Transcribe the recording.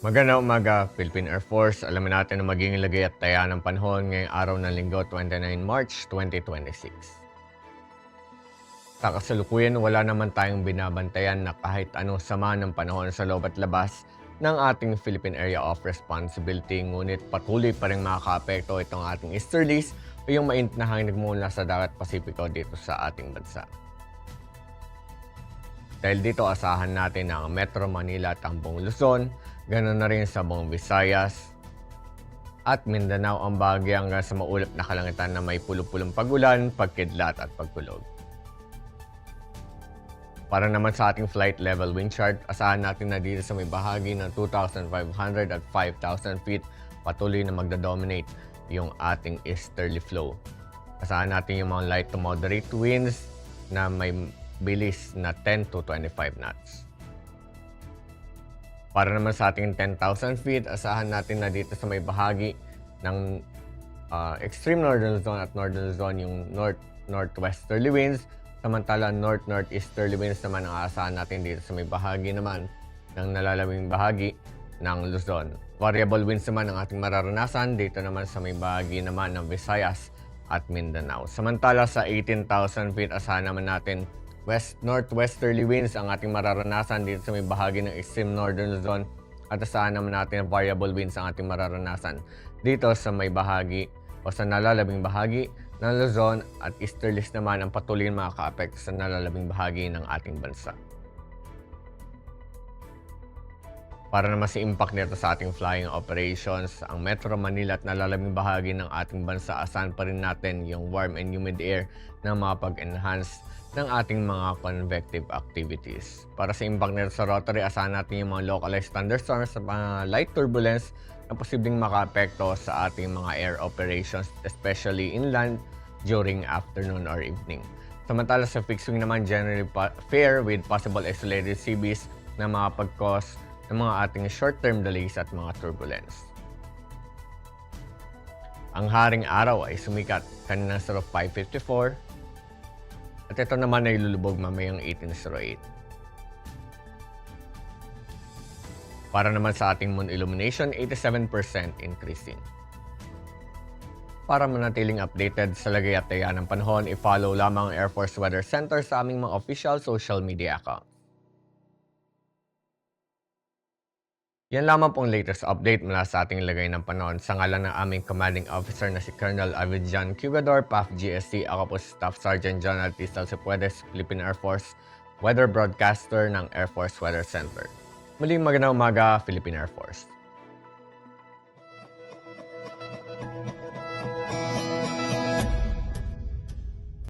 Magandang umaga, Philippine Air Force. Alamin natin ang magiging lagay at taya ng panahon ngayong araw ng Linggo, 29 March 2026. Sa kasalukuyan, wala naman tayong binabantayan na kahit anong sama ng panahon sa loob at labas ng ating Philippine Area of Responsibility. Ngunit patuloy pa rin makakaapekto itong ating easterlies o yung mainit na hangin nagmumula sa dagat Pasipiko dito sa ating bansa. Dahil dito, asahan natin ang Metro Manila at ang buong Luzon, ganoon na rin sa buong Visayas at Mindanao ang bahagi hanggang sa maulap na kalangitan na may pulupulong pagulan, pagkidlat at pagkulog. Para naman sa ating flight level wind chart, asahan natin na dito sa may bahagi ng 2,500 at 5,000 feet patuloy na magda-dominate yung ating easterly flow. Asahan natin yung mga light to moderate winds na may bilis na 10 to 25 knots. Para naman sa ating 10,000 feet, asahan natin na dito sa may bahagi ng extreme northern zone at northern zone yung north-northwesterly winds, samantala north-northeasterly winds naman ang aasahan natin dito sa may bahagi naman ng nalalabing bahagi ng Luzon. Variable winds naman ang ating mararanasan dito naman sa may bahagi naman ng Visayas at Mindanao. Samantala sa 18,000 feet, asahan naman natin west-northwesterly winds ang ating mararanasan dito sa may bahagi ng extreme northern zone at asahan naman natin variable winds ang ating mararanasan dito sa may bahagi o sa nalalabing bahagi ng Luzon at easterlies naman ang patuloy na makaka-apekto sa nalalabing bahagi ng ating bansa. Para naman sa impact nito sa ating flying operations, ang Metro Manila at nalalabing bahagi ng ating bansa, asahan pa rin natin yung warm and humid air na makapag-enhance ng ating mga convective activities. Para sa impact nito sa rotary, asahan natin yung mga localized thunderstorms sa mga light turbulence na posibleng makaapekto sa ating mga air operations, especially inland during afternoon or evening. Samantala sa fixed wing naman, generally fair with possible isolated seabees na makapag-cause ng mga ating short-term delays at mga turbulence. Ang haring araw ay sumikat kaninang 5:54 at ito naman ay lulubog mamayang 18:08. Para naman sa ating moon illumination, 87% increasing. Para manatiling updated sa lagay at taya ng panahon, i-follow lamang ang Air Force Weather Center sa aming mga official social media accounts. Yan lamang pong latest update mula sa ating lagay ng panahon. Sa ngalan ng aming commanding officer na si Colonel Avidian Cugador, PAF GSC, ako po si Staff Sergeant John Artistal Cipuedes, Philippine Air Force, Weather Broadcaster ng Air Force Weather Center. Muling magandang umaga, Philippine Air Force.